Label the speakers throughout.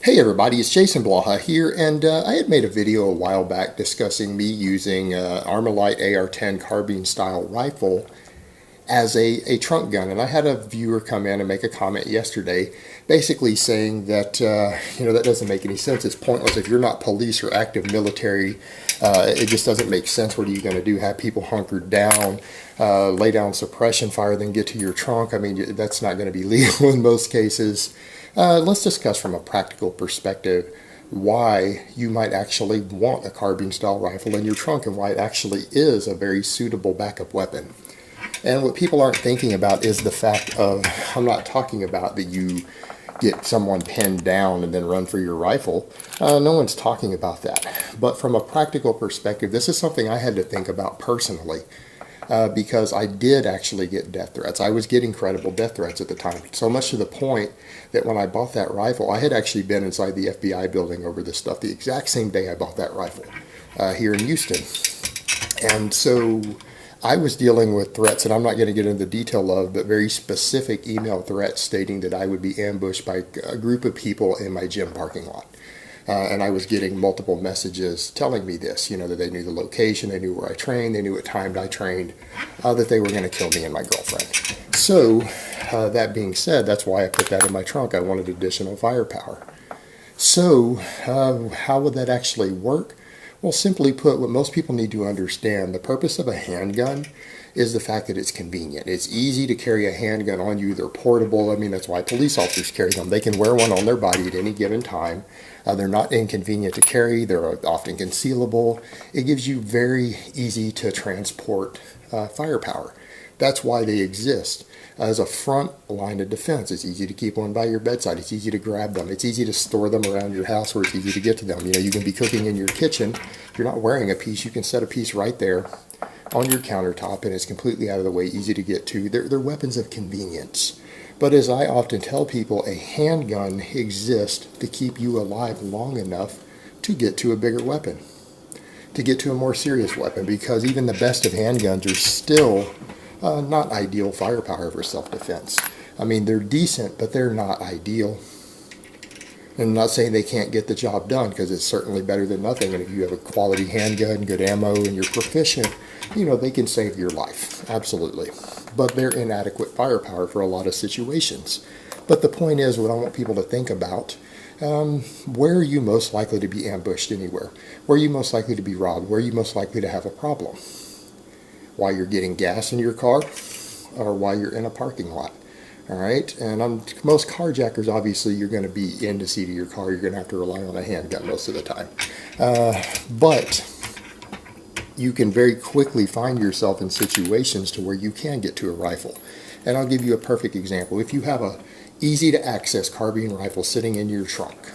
Speaker 1: Hey everybody, it's Jason Blaha here, and I had made a video a while back discussing me using Armalite AR-10 carbine style rifle as a trunk gun, and I had a viewer come in and make a comment yesterday basically saying that that doesn't make any sense. It's pointless if you're not police or active military. It just doesn't make sense. What are you going to do? Have people hunkered down, lay down suppression fire, then get to your trunk? I mean, that's not going to be legal in most cases. Let's discuss from a practical perspective why you might actually want a carbine style rifle in your trunk and why it actually is a very suitable backup weapon. And what people aren't thinking about is the fact of, I'm not talking about that you get someone pinned down and then run for your rifle. No one's talking about that. But from a practical perspective, this is something I had to think about personally. Because I did actually get death threats. I was getting credible death threats at the time. So much to the point that when I bought that rifle, I had actually been inside the FBI building over this stuff the exact same day I bought that rifle here in Houston. And so I was dealing with threats, and I'm not going to get into the detail of, but very specific email threats stating that I would be ambushed by a group of people in my gym parking lot. And I was getting multiple messages telling me this, that they knew the location, they knew where I trained, they knew what time I trained, that they were going to kill me and my girlfriend. So, that being said, that's why I put that in my trunk. I wanted additional firepower. So, how would that actually work? Well, simply put, what most people need to understand, the purpose of a handgun is the fact that it's convenient. It's easy to carry a handgun on you. They're portable. I mean, that's why police officers carry them. They can wear one on their body at any given time. They're not inconvenient to carry. They're often concealable. It gives you very easy to transport firepower. That's why they exist. As a front line of defense, it's easy to keep one by your bedside. It's easy to grab them. It's easy to store them around your house where it's easy to get to them. You can be cooking in your kitchen. If you're not wearing a piece, you can set a piece right there on your countertop, and it's completely out of the way, easy to get to. They're weapons of convenience. But as I often tell people, a handgun exists to keep you alive long enough to get to a bigger weapon, to get to a more serious weapon, because even the best of handguns are still not ideal firepower for self-defense. I mean, they're decent, but they're not ideal. And I'm not saying they can't get the job done, because it's certainly better than nothing. And if you have a quality handgun, good ammo, and you're proficient, they can save your life. Absolutely. But they're inadequate firepower for a lot of situations. But the point is, what I want people to think about, where are you most likely to be ambushed anywhere? Where are you most likely to be robbed? Where are you most likely to have a problem? While you're getting gas in your car, or while you're in a parking lot? All right, and most carjackers, obviously, you're going to be in the seat of your car. You're going to have to rely on a handgun most of the time. But you can very quickly find yourself in situations to where you can get to a rifle. And I'll give you a perfect example. If you have a easy-to-access carbine rifle sitting in your trunk,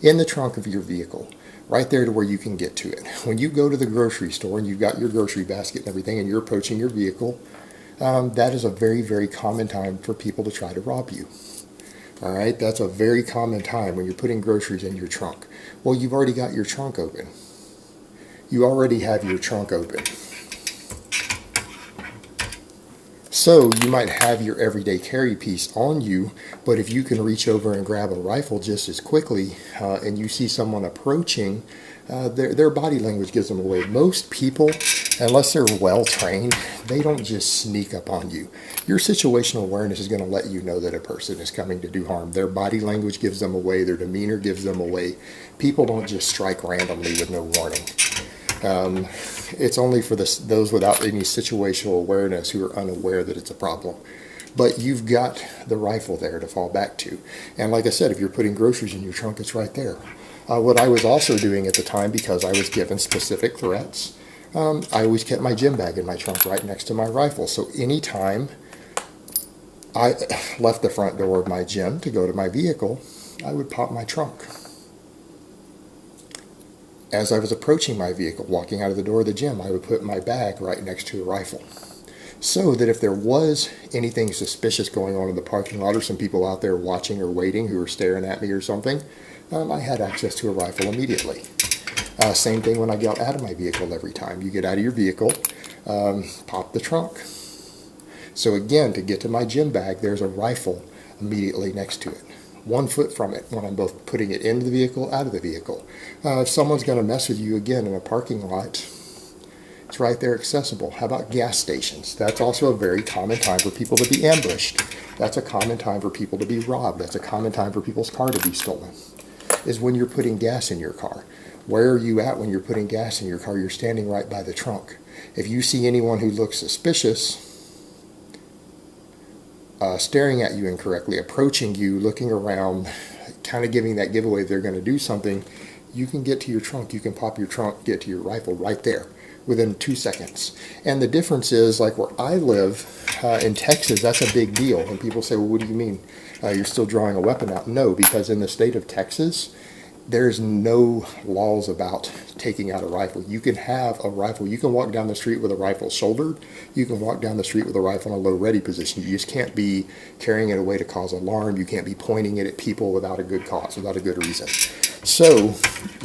Speaker 1: in the trunk of your vehicle, right there to where you can get to it. When you go to the grocery store and you've got your grocery basket and everything and you're approaching your vehicle, that is a very, very common time for people to try to rob you. All right, that's a very common time when you're putting groceries in your trunk. Well, you've already got your trunk open. You already have your trunk open. So you might have your everyday carry piece on you, but if you can reach over and grab a rifle just as quickly, and you see someone approaching, their body language gives them away. Most people, unless they're well trained, they don't just sneak up on you. Your situational awareness is going to let you know that a person is coming to do harm. Their body language gives them away. Their demeanor gives them away. People don't just strike randomly with no warning. It's only for those without any situational awareness who are unaware that it's a problem. But you've got the rifle there to fall back to. And like I said, if you're putting groceries in your trunk, it's right there. What I was also doing at the time, because I was given specific threats, I always kept my gym bag in my trunk right next to my rifle. So anytime I left the front door of my gym to go to my vehicle, I would pop my trunk. As I was approaching my vehicle, walking out of the door of the gym, I would put my bag right next to a rifle. So that if there was anything suspicious going on in the parking lot, or some people out there watching or waiting who were staring at me or something, I had access to a rifle immediately. Same thing when I got out of my vehicle every time. You get out of your vehicle, pop the trunk. So again, to get to my gym bag, there's a rifle immediately next to it. 1 foot from it when I'm both putting it into the vehicle, out of the vehicle. If someone's going to mess with you again in a parking lot, it's right there accessible. How about gas stations? That's also a very common time for people to be ambushed. That's a common time for people to be robbed. That's a common time for people's car to be stolen, is when you're putting gas in your car. Where are you at when you're putting gas in your car? You're standing right by the trunk. If you see anyone who looks suspicious, staring at you incorrectly, approaching you, looking around, kind of giving that giveaway they're going to do something, you can get to your trunk. You can pop your trunk, get to your rifle right there within 2 seconds. And the difference is, like where I live in Texas, that's a big deal. And people say, well, what do you mean? You're still drawing a weapon out? No, because in the state of Texas, there's no laws about taking out a rifle. You can have a rifle. You can walk down the street with a rifle shouldered. You can walk down the street with a rifle in a low ready position. You just can't be carrying it away to cause alarm. You can't be pointing it at people without a good cause, without a good reason. So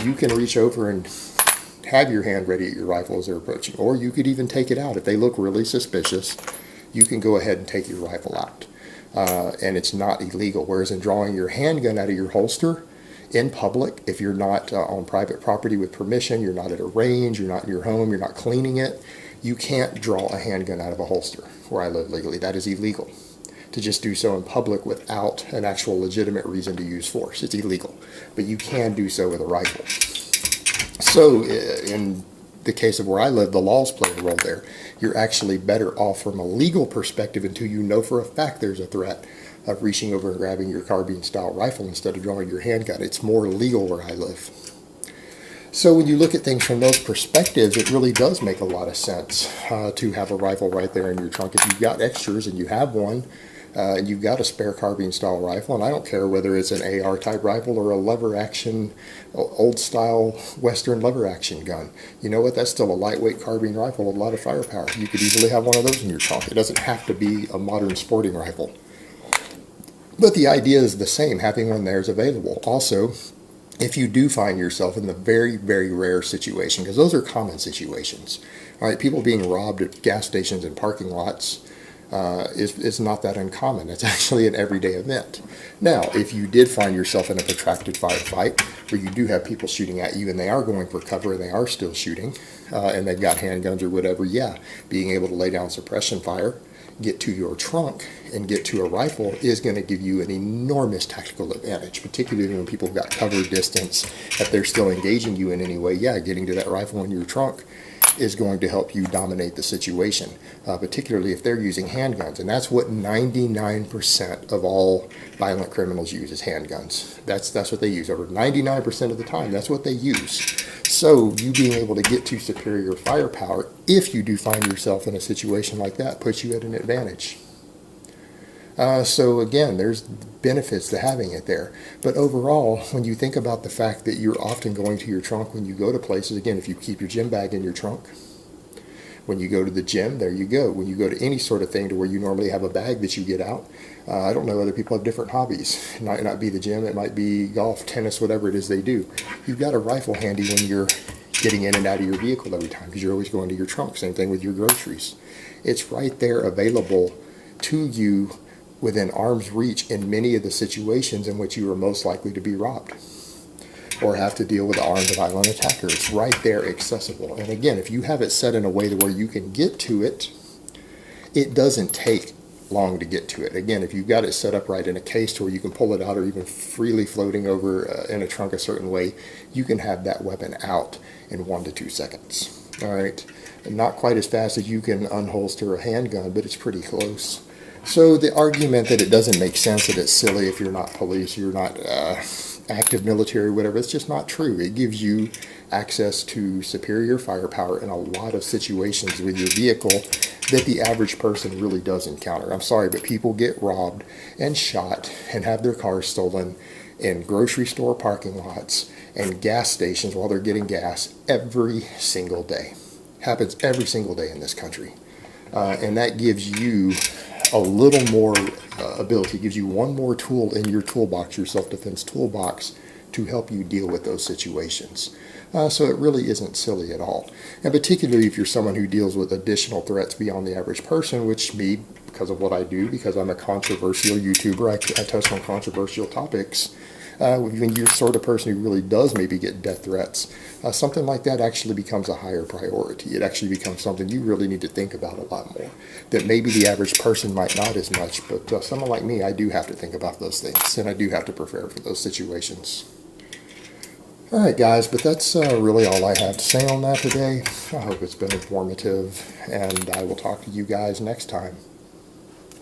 Speaker 1: you can reach over and have your hand ready at your rifle as they're approaching. Or you could even take it out. If they look really suspicious, you can go ahead and take your rifle out. And it's not illegal. Whereas in drawing your handgun out of your holster, in public, if you're not on private property with permission, you're not at a range, you're not in your home, you're not cleaning it, you can't draw a handgun out of a holster where I live legally. That is illegal. To just do so in public without an actual legitimate reason to use force. It's illegal. But you can do so with a rifle. So in the case of where I live, the laws play a role there. You're actually better off from a legal perspective until you know for a fact there's a threat of reaching over and grabbing your carbine style rifle instead of drawing your handgun. It's more legal where I live. So when you look at things from those perspectives, it really does make a lot of sense to have a rifle right there in your trunk. If you've got extras and you have one, and you've got a spare carbine style rifle, and I don't care whether it's an AR type rifle or a lever action, old style Western lever action gun. You know what? That's still a lightweight carbine rifle with a lot of firepower. You could easily have one of those in your trunk. It doesn't have to be a modern sporting rifle. But the idea is the same. Having one there is available. Also, if you do find yourself in the very, very rare situation, because those are common situations, all right, people being robbed at gas stations and parking lots is not that uncommon. It's actually an everyday event. Now, if you did find yourself in a protracted firefight where you do have people shooting at you and they are going for cover and they are still shooting, and they've got handguns or whatever, yeah, being able to lay down suppression fire, get to your trunk and get to a rifle is going to give you an enormous tactical advantage, particularly when people have got cover distance. If they're still engaging you in any way, yeah, getting to that rifle in your trunk is going to help you dominate the situation, particularly if they're using handguns. And that's what 99% of all violent criminals use, is handguns. That's what they use. Over 99% of the time, that's what they use. So you being able to get to superior firepower, if you do find yourself in a situation like that, puts you at an advantage. So again, there's benefits to having it there. But overall, when you think about the fact that you're often going to your trunk when you go to places, again, if you keep your gym bag in your trunk, when you go to the gym, there you go. When you go to any sort of thing to where you normally have a bag that you get out, I don't know, other people have different hobbies. It might not be the gym, it might be golf, tennis, whatever it is they do. You've got a rifle handy when you're getting in and out of your vehicle every time, because you're always going to your trunk. Same thing with your groceries. It's right there available to you within arm's reach in many of the situations in which you are most likely to be robbed or have to deal with an armed violent attacker. It's right there accessible. And again, if you have it set in a way to where you can get to it, it doesn't take long to get to it. Again, if you've got it set up right in a case to where you can pull it out, or even freely floating over in a trunk a certain way, you can have that weapon out in 1 to 2 seconds. All right, not quite as fast as you can unholster a handgun, but it's pretty close. So the argument that it doesn't make sense, that it's silly if you're not police, you're not active military, whatever, it's just not true. It gives you access to superior firepower in a lot of situations with your vehicle that the average person really does encounter. I'm sorry, but people get robbed and shot and have their cars stolen in grocery store parking lots and gas stations while they're getting gas every single day. Happens every single day in this country. And that gives you a little more ability, gives you one more tool in your toolbox, your self-defense toolbox, to help you deal with those situations. So it really isn't silly at all. And particularly if you're someone who deals with additional threats beyond the average person, which me because of what I do, because I'm a controversial YouTuber. I touch on controversial topics. When you're the sort of person who really does maybe get death threats, something like that actually becomes a higher priority. It actually becomes something you really need to think about a lot more, that maybe the average person might not as much, but someone like me, I do have to think about those things, and I do have to prepare for those situations. Alright guys, but that's really all I have to say on that today. I hope it's been informative, and I will talk to you guys next time.